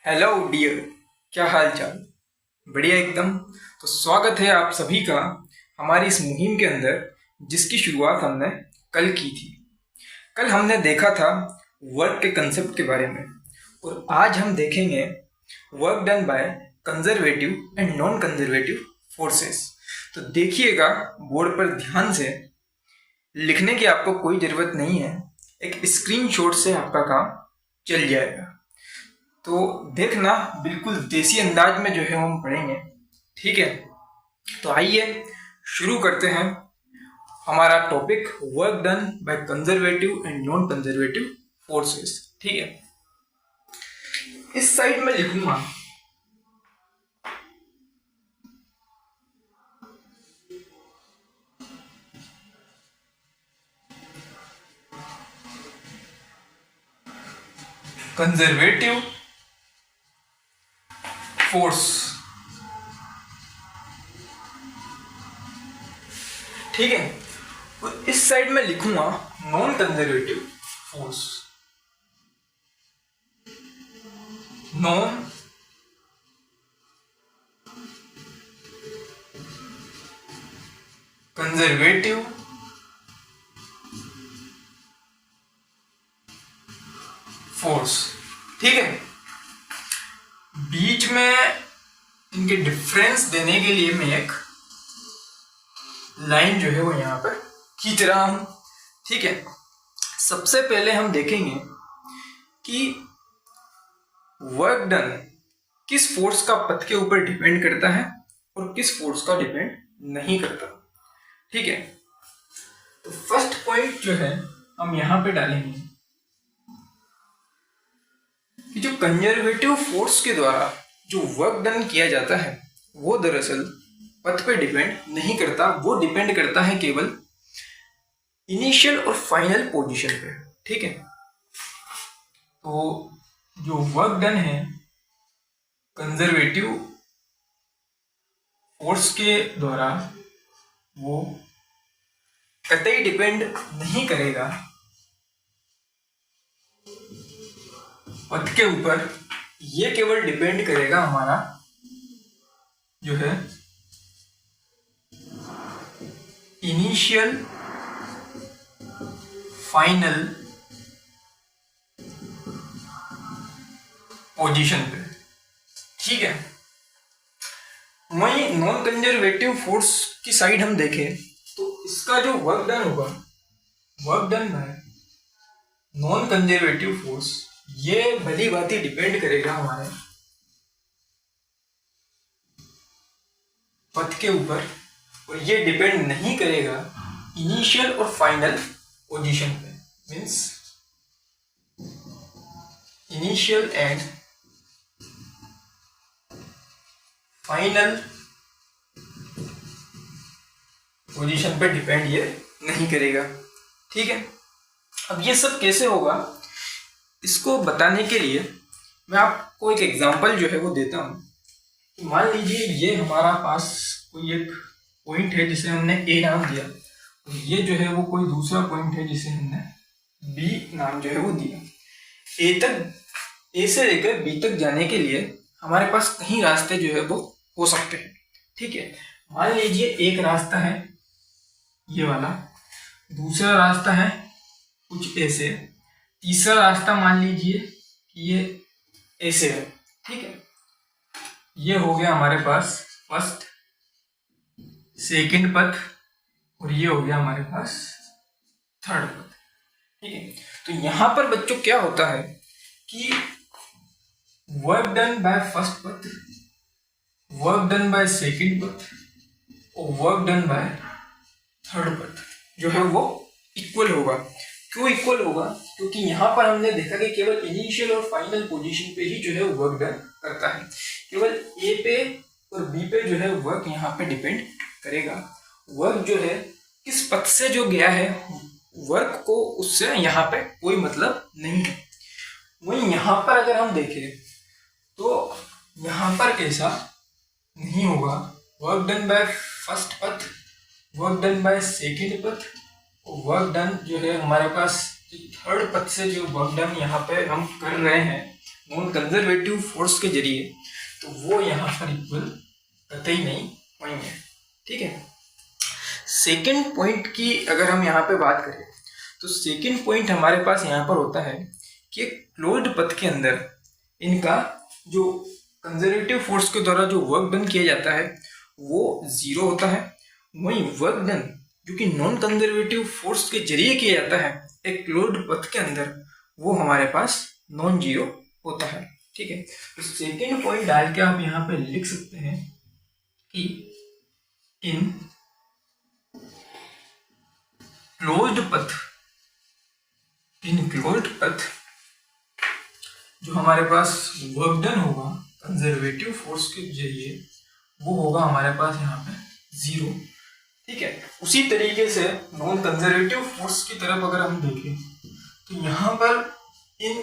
Hello dear, क्या हाल चाल। बढ़िया एकदम। तो स्वागत है आप सभी का हमारी इस मुहिम के अंदर, जिसकी शुरुआत हमने कल की थी। कल हमने देखा था वर्क के कंसेप्ट के बारे में, और आज हम देखेंगे work done by conservative and non conservative forces. तो देखिएगा, बोर्ड पर ध्यान से। लिखने की आपको कोई ज़रूरत नहीं है, एक स्क्रीनशॉट से आपका काम चल जाएगा। तो देखना, बिल्कुल देसी अंदाज में जो है हम पढ़ेंगे, ठीक है। तो आइए शुरू करते हैं हमारा topic, work done by conservative and non conservative forces. ठीक है, इस साइड में लिखूंगा कंजर्वेटिव फोर्स, ठीक है। और इस साइड में लिखूंगा non conservative force, non conservative force, ठीक है। बीच में इनके डिफरेंस देने के लिए मैं एक लाइन जो है वो यहां पर खींच रहा हूं, ठीक है। सबसे पहले हम देखेंगे कि वर्क डन किस फोर्स का पथ के ऊपर डिपेंड करता है और किस फोर्स का डिपेंड नहीं करता, ठीक है। तो फर्स्ट पॉइंट जो है हम यहां पे डालेंगे कि जो कंजर्वेटिव फोर्स के द्वारा जो वर्क डन किया जाता है वो दरअसल पथ पे डिपेंड नहीं करता, वो डिपेंड करता है केवल इनिशियल और फाइनल पोजीशन पे, ठीक है। तो जो वर्क डन है कंजर्वेटिव फोर्स के द्वारा, वो कतई डिपेंड नहीं करेगा पथ के ऊपर, ये केवल डिपेंड करेगा हमारा जो है इनिशियल फाइनल पोजीशन पे, ठीक है। वहीं नॉन कंजर्वेटिव फोर्स की साइड हम देखें तो इसका जो वर्क डन होगा, work done by non conservative force, ये भली बात ही डिपेंड करेगा हमारे पथ के ऊपर, और ये डिपेंड नहीं करेगा इनिशियल और फाइनल पोजीशन पे। Means initial and final position पे डिपेंड ये नहीं करेगा, ठीक है। अब ये सब कैसे होगा, इसको बताने के लिए मैं आपको एक एग्जांपल जो है वो देता हूँ। मान लीजिए ये हमारा पास कोई एक पॉइंट है जिसे हमने ए नाम दिया, और ये जो है वो कोई दूसरा पॉइंट है जिसे हमने बी नाम जो है वो दिया। ए से लेकर बी तक जाने के लिए हमारे पास कई रास्ते जो है वो हो सकते हैं, ठीक है। मान लीजिए एक रास्ता है ये वाला, दूसरा रास्ता है कुछ ऐसे, तीसरा रास्ता मान लीजिए कि ये ऐसे है, ठीक है। ये हो गया हमारे पास फर्स्ट सेकंड पथ, और ये हो गया हमारे पास थर्ड पथ, ठीक है। तो यहां पर बच्चों क्या होता है कि वर्क डन बाय फर्स्ट पथ, वर्क डन बाय सेकंड पथ और वर्क डन बाय थर्ड पथ जो है वो इक्वल होगा। क्यों इक्वल होगा? क्योंकि यहाँ पर हमने देखा कि केवल इनिशियल और फाइनल पोजीशन पे ही जो है वर्क डन करता है, केवल ए पे और बी पे जो है वर्क यहाँ पे डिपेंड करेगा। वर्क जो है किस पथ से जो गया है, वर्क को उससे यहाँ पे कोई मतलब नहीं है। वहीं यहाँ पर अगर हम देखें तो यहाँ पर ऐसा नहीं होगा। वर्क डन बाय फर्स्ट पथ, वर्क डन बाय सेकेंड पथ, वर्क डन जो है हमारे पास थर्ड पथ से जो वर्क डन यहाँ पे हम कर रहे हैं नॉन कंजर्वेटिव फोर्स के जरिए, तो वो यहाँ पर इक्वल कतई नहीं होंगे। ठीक है। सेकंड पॉइंट की अगर हम यहाँ पे बात करें तो सेकंड पॉइंट हमारे पास यहाँ पर होता है कि क्लोज्ड पथ के अंदर इनका जो कंजर्वेटिव फोर्स के द्वारा जो वर्क डन किया जाता है वो 0 होता है। वहीं वर्क डन जो कि नॉन कंजर्वेटिव फोर्स के जरिए किया जाता है एक क्लोज्ड पथ के अंदर, वो हमारे पास नॉन जीरो होता है। ठीक है। तो सेकेंड पॉइंट डाल के आप यहाँ पे लिख सकते हैं कि इन क्लोज्ड पथ जो हमारे पास वर्क डन होगा कंजर्वेटिव फोर्स के जरिए वो होगा हमारे पास यहाँ पे 0। ठीक है। उसी तरीके से नॉन कंजर्वेटिव फोर्स की तरफ अगर हम देखें तो यहाँ पर इन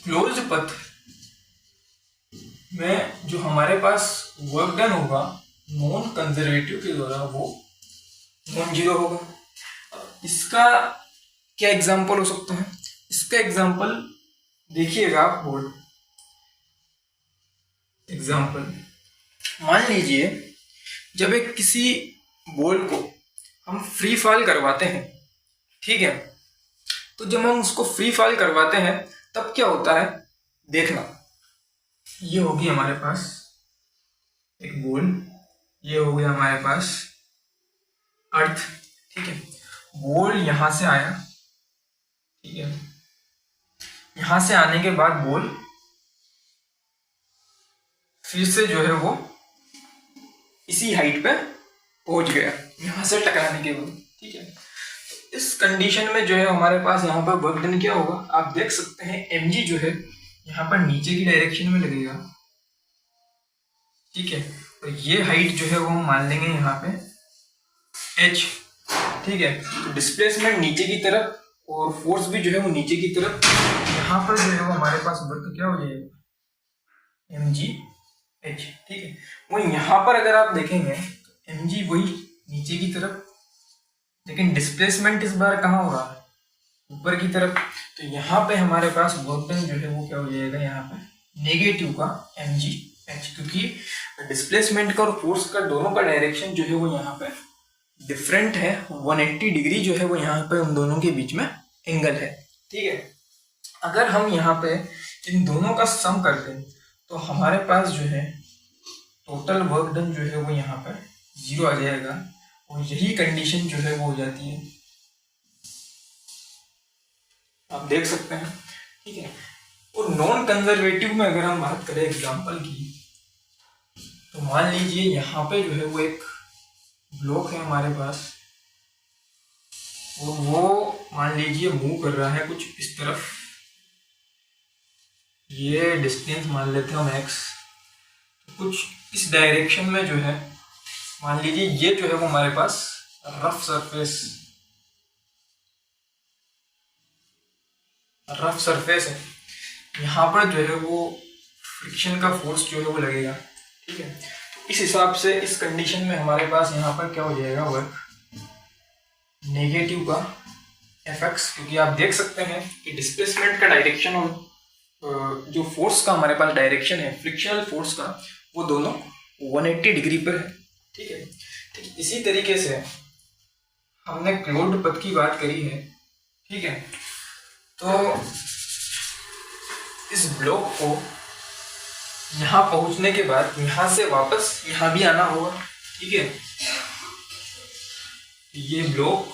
क्लोज्ड पथ में जो हमारे पास वर्क डन होगा नॉन कंजर्वेटिव के द्वारा वो नॉन जीरो होगा। इसका क्या एग्जांपल हो सकता है? इसका एग्जांपल देखिएगा आप बोर्ड एग्जांपल। मान लीजिए जब एक किसी बॉल को हम फ्री फॉल करवाते हैं, ठीक है, तो जब हम उसको फ्री फॉल करवाते हैं तब क्या होता है देखना। ये होगी हमारे पास एक बॉल, ये हो गया हमारे पास अर्थ। ठीक है। बॉल यहां से आया, ठीक है, यहां से आने के बाद बॉल फिर से जो है वो इसी हाइट पे पहुंच गया यहां से टकराने के बाद। ठीक है। तो इस कंडीशन में जो है हमारे पास यहाँ पर वर्क डन क्या होगा, आप देख सकते हैं mg जो है यहाँ पर नीचे की डायरेक्शन में लगेगा। ठीक है। तो ये हाइट जो है वो हम मान लेंगे यहाँ पे h। ठीक है। तो डिस्प्लेसमेंट नीचे की तरफ और फोर्स भी जो है वो नीचे की तरफ। यहाँ पर जो है वो हमारे पास वर्क क्या हो जाएगा mg h। ठीक है। वही यहाँ पर अगर आप देखेंगे तो mg वही नीचे की तरफ, लेकिन डिस्प्लेसमेंट इस बार कहाँ हो रहा है ऊपर की तरफ। तो यहाँ पे हमारे पास वर्क डन जो है वो क्या हो जाएगा यहाँ पे नेगेटिव का mg h, क्योंकि डिस्प्लेसमेंट का और फोर्स का दोनों का डायरेक्शन जो है वो यहाँ पे डिफरेंट है। 180 डिग्री जो है वो यहाँ पे उन दोनों के बीच में एंगल है। ठीक है। अगर हम यहाँ पे इन दोनों का सम करते हैं तो हमारे पास जो है टोटल वर्क डन जो है वो यहाँ पर 0 आ जाएगा, और यही कंडीशन जो है वो हो जाती है, आप देख सकते हैं। ठीक है। और नॉन कंजर्वेटिव में अगर हम बात करें एग्जांपल की, तो मान लीजिए यहाँ पे जो है वो एक ब्लॉक है हमारे पास, और वो मान लीजिए मूव कर रहा है कुछ इस तरफ। ये डिस्टेंस मान लेते हैं हम x, तो कुछ इस डायरेक्शन में जो है मान लीजिए ये जो है वो हमारे पास रफ सरफेस है। यहाँ पर जो है वो फ्रिक्शन का फोर्स जो है वो लगेगा। ठीक है। तो इस हिसाब से इस कंडीशन में हमारे पास यहाँ पर क्या हो जाएगा वर्क नेगेटिव का fx, क्योंकि आप देख सकते हैं कि डिस्प्लेसमेंट का डायरेक्शन और जो फोर्स का हमारे पास डायरेक्शन है फ्रिक्शनल फोर्स का, वो दोनों 180 डिग्री पर है। ठीक है। ठीक इसी तरीके से हमने क्लोज्ड पथ की बात करी है। ठीक है। तो इस ब्लॉक को यहाँ पहुंचने के बाद यहाँ से वापस यहाँ भी आना होगा। ठीक है। ये ब्लॉक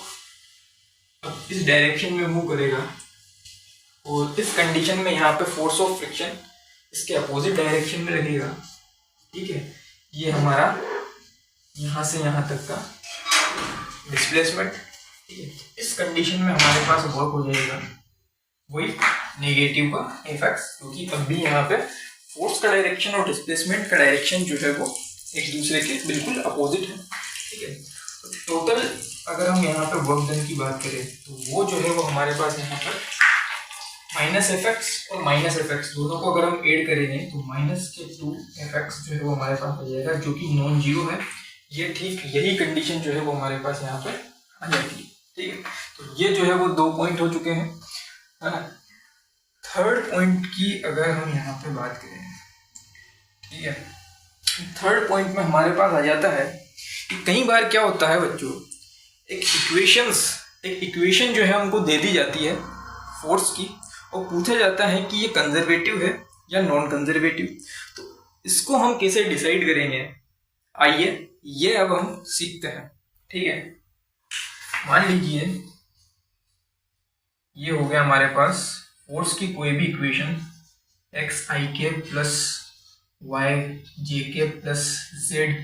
अब इस डायरेक्शन में मूव करेगा, और इस कंडीशन में यहाँ पे फोर्स ऑफ फ्रिक्शन इसके अपोजिट डायरेक्शन में लगेगा। ठीक है। ये हमारा यहाँ से यहाँ तक का डिस्प्लेसमेंट। ठीक है। इस कंडीशन में हमारे पास वर्क हो जाएगा वही नेगेटिव का एफएक्स, क्योंकि अब भी यहाँ पे फोर्स का डायरेक्शन और डिस्प्लेसमेंट का डायरेक्शन जो है वो एक दूसरे के बिल्कुल अपोजिट है। ठीक है। तो टोटल अगर हम यहाँ पे वर्क डन की बात करें तो वो जो है वो हमारे पास यहाँ पर माइनस एफएक्स और माइनस एफएक्स दोनों को अगर हम ऐड करेंगे तो माइनस के 2 एफएक्स जो है वो हमारे पास आ जाएगा, जो कि नॉन जीरो है। ये ठीक यही कंडीशन जो है वो हमारे पास यहाँ पे आ जाती है। ठीक है। तो ये जो है वो 2 पॉइंट हो चुके हैं, है ना। थर्ड पॉइंट की अगर हम यहाँ पे बात करें, ठीक है, थर्ड पॉइंट में हमारे पास आ जाता है कि कई बार क्या होता है बच्चों, एक इक्वेशन जो है हमको दे दी जाती है फोर्स की, और पूछा जाता है कि ये कंजर्वेटिव है या नॉन कंजर्वेटिव। तो इसको हम कैसे डिसाइड करेंगे, आइए ये अब हम सीखते हैं। ठीक है, मान लीजिए ये हो गया हमारे पास फोर्स की कोई भी इक्वेशन, एक्स आई के प्लस वाई जे के प्लस जेड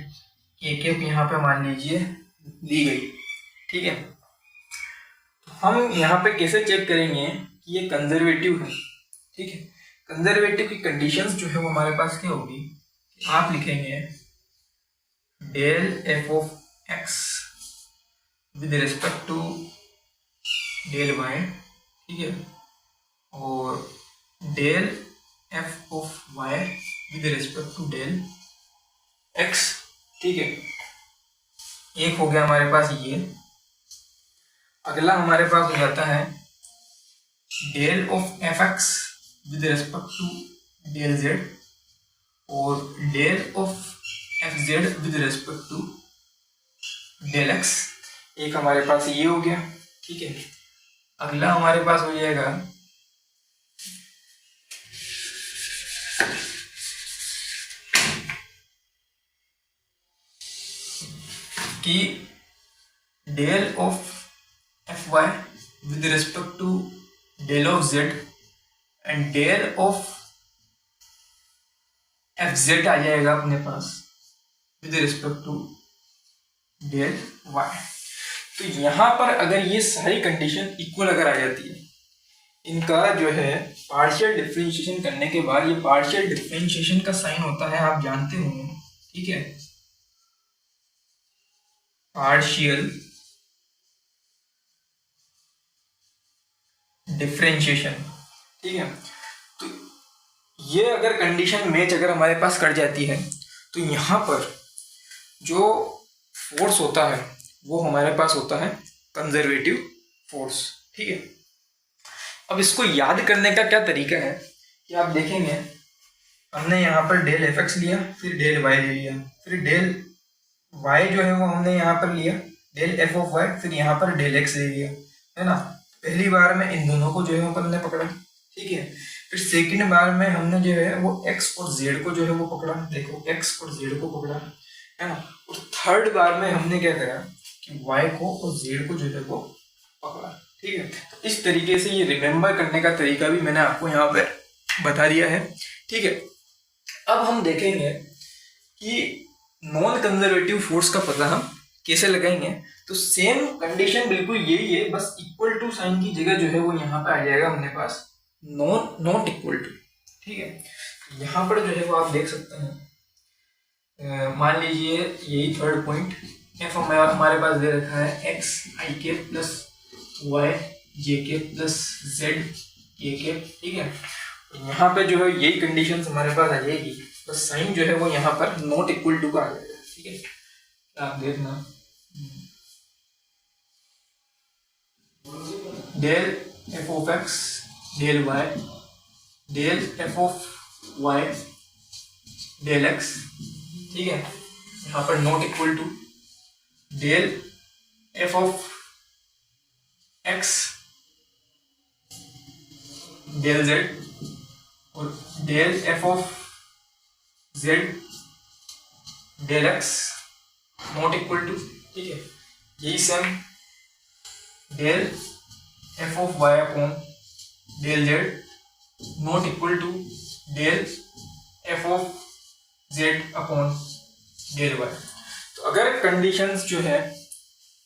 के यहाँ पे मान लीजिए दी गई। ठीक है, हम यहाँ पे कैसे चेक करेंगे कि ये कंजर्वेटिव है। ठीक है, कंजर्वेटिव की कंडीशंस जो है वो हमारे पास क्या होगी, आप लिखेंगे del F of x with respect to del y, ठीक है, और del F of y with respect to del x. ठीक है, एक हो गया हमारे पास ये। अगला हमारे पास हो जाता है del of F X with respect to del Z और del of F Z with respect to del X. एक हमारे पास ये हो गया। ठीक है, अगला हमारे पास हो जाएगा कि del of F Y with respect to del of Z and del of F Z आ जाएगा अपने पास with respect to del Y. तो यहाँ पर अगर ये सारी कंडीशन इक्वल अगर आ जाती है, इनका जो है पार्शियल डिफरेंशिएशन करने के बाद, ये पार्शियल डिफरेंशिएशन का साइन होता है, आप जानते होंगे। ठीक है, पार्शियल डिफरेंशिएशन। ठीक है, तो ये अगर कंडीशन मैच अगर हमारे पास कर जाती है तो यहाँ पर जो फोर्स होता है वो हमारे पास होता है कंजर्वेटिव फोर्स। ठीक है, अब इसको याद करने का क्या तरीका है कि आप देखेंगे, हमने यहाँ पर डेल एफ एक्स लिया, फिर डेल वाई ले लिया, फिर डेल वाई जो है वो हमने यहाँ पर लिया डेल एफ ऑफ वाई, फिर यहाँ पर डेल एक्स ले लिया, है ना। पहली बार में इन दोनों को जो है अपन ने पकड़ा। ठीक है, फिर सेकंड बार में हमने जो है वो एक्स और जेड को जो है वो पकड़ा, देखो एक्स और जेड को पकड़ा, है ना। और थर्ड बार में हमने क्या करा कि वाई को और जेड को जो है वो पकड़ा। ठीक है, तो इस तरीके से ये रिमेम्बर करने का तरीका भी मैंने आपको यहाँ पे बता दिया है। ठीक है, अब हम देखेंगे कि नॉन कंजर्वेटिव फोर्स का पता हम कैसे लगाएंगे। तो सेम कंडीशन बिल्कुल यही है, बस इक्वल टू साइन की जगह जो है वो यहाँ पे आ जाएगा अपने पास नॉट इक्वल टू। ठीक है, यहाँ पर जो है वो आप देख सकते हैं, मान लीजिए यही थर्ड पॉइंट एफ हमारे पास दे रखा है एक्स आई के प्लस वाई जे के प्लस जेड के के। ठीक है, यहाँ पे जो है यही कंडीशन हमारे पास आ जाएगी, बस साइन जो है वो यहाँ पर नॉट इक्वल टू का आ जाएगा। ठीक है, आप देखना del F of X del Y del F of Y del x. ठीक है, यहाँ पर not equal to del F of X del Z और del F of Z del X not equal to. ठीक है, यही same del F of Y upon del Z not equal to del F of Z upon del Y. तो अगर conditions जो है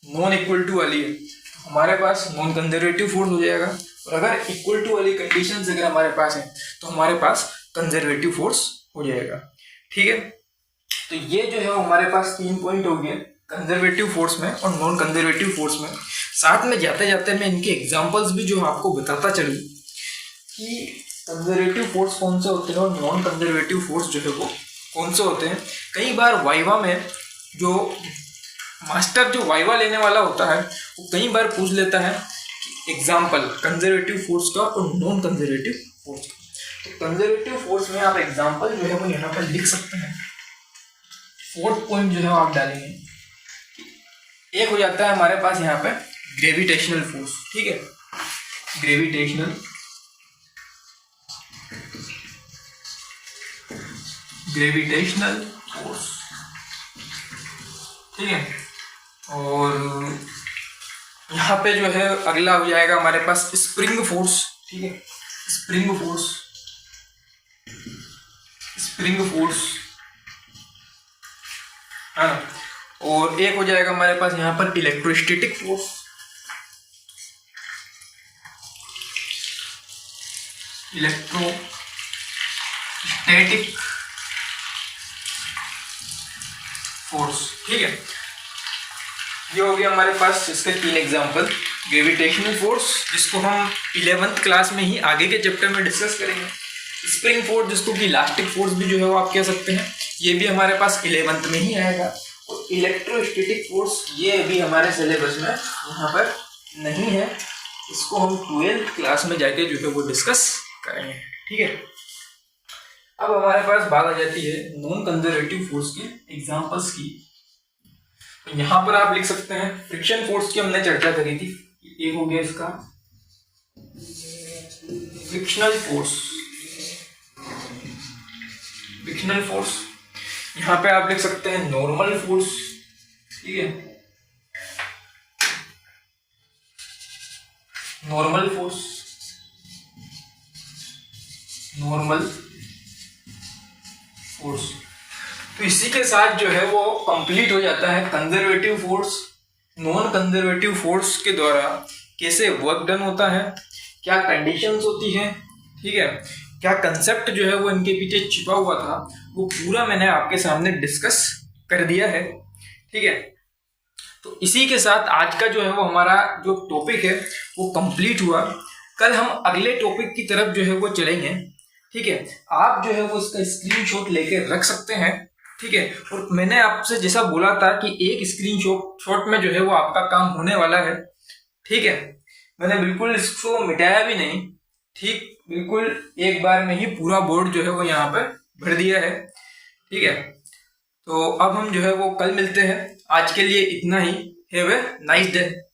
non equal to वाली है तो हमारे पास नॉन कंजर्वेटिव फोर्स हो जाएगा, और अगर इक्वल टू वाली कंडीशंस अगर हमारे पास है तो हमारे पास कंजर्वेटिव फोर्स हो जाएगा। ठीक है, तो ये जो है हमारे पास 3 पॉइंट हो गए कंजर्वेटिव फोर्स में और नॉन कंजर्वेटिव फोर्स में। साथ में जाते जाते मैं इनके एग्जांपल्स भी जो आपको बताता चलूँ कि कंजर्वेटिव फोर्स कौन से होते हैं और नॉन कंजर्वेटिव फोर्स जो है वो कौन से होते हैं। कई बार वाइवा में जो मास्टर जो वाइवा लेने वाला होता है वो कई बार पूछ लेता है कि एग्जाम्पल कंजर्वेटिव फोर्स का और नॉन कंजर्वेटिव फोर्स। तो कंजर्वेटिव फोर्स में आप एग्जांपल जो है वो यहाँ पर लिख सकते हैं। फोर्थ पॉइंट जो है आप डालेंगे, एक हो जाता है हमारे पास यहाँ पे ग्रेविटेशनल फोर्स, ठीक है, ग्रेविटेशनल फोर्स, ठीक है। और यहाँ पे जो है अगला हो जाएगा हमारे पास स्प्रिंग फोर्स, ठीक है, स्प्रिंग फोर्स, हाँ। और एक हो जाएगा हमारे पास यहाँ पर इलेक्ट्रोस्टैटिक फोर्स, ठीक है। ये हो गया हमारे पास इसके 3 एग्जांपल। ग्रेविटेशनल फोर्स जिसको हम 11th क्लास में ही आगे के चैप्टर में डिस्कस करेंगे। स्प्रिंग फोर्स जिसको कि इलास्टिक फोर्स भी जो है वो आप कह सकते हैं, ये भी हमारे पास 11th में ही आएगा। और इलेक्ट्रोस्टैटिक फोर्स ये भी हमारे सिलेबस में यहाँ पर नहीं है, इसको हम 12th क्लास में जाके जो है वो डिस्कस करेंगे, ठीक है। अब हमारे पास बात आ जाती है नॉन कंजर्वेटिव फोर्स के एग्जांपल्स की। तो यहाँ पर आप लिख सकते हैं फ्रिक्शन फोर्स की हमने चर्चा करी थी, एक हो गया इसका फ्रिक्शनल फोर्स। यहाँ पे आप लिख सकते हैं नॉर्मल फोर्स, ठीक है, नॉर्मल फोर्स। तो इसी के साथ जो है वो कंप्लीट हो जाता है conservative force, non conservative force के द्वारा कैसे वर्क डन होता है, क्या कंडीशंस होती हैं, ठीक है, क्या कंसेप्ट जो है वो इनके पीछे छिपा हुआ था, वो पूरा मैंने आपके सामने डिस्कस कर दिया है, ठीक है। तो इसी के साथ आज का जो है वो हमारा जो टॉपिक है वो कंप्लीट हुआ। कल हम अगले टॉपिक की तरफ जो है वो चलेंगे, ठीक है। आप जो है वो इसका स्क्रीनशॉट लेके रख सकते हैं, ठीक है। और मैंने आपसे जैसा बोला था कि एक स्क्रीनशॉट में जो है वो आपका काम होने वाला है, ठीक है। मैंने बिल्कुल इसको मिटाया भी नहीं, ठीक, बिल्कुल एक बार में ही पूरा बोर्ड जो है वो यहाँ पर भर दिया है, ठीक है। तो अब हम जो है वो कल मिलते हैं, आज के लिए इतना ही। Have a nice day.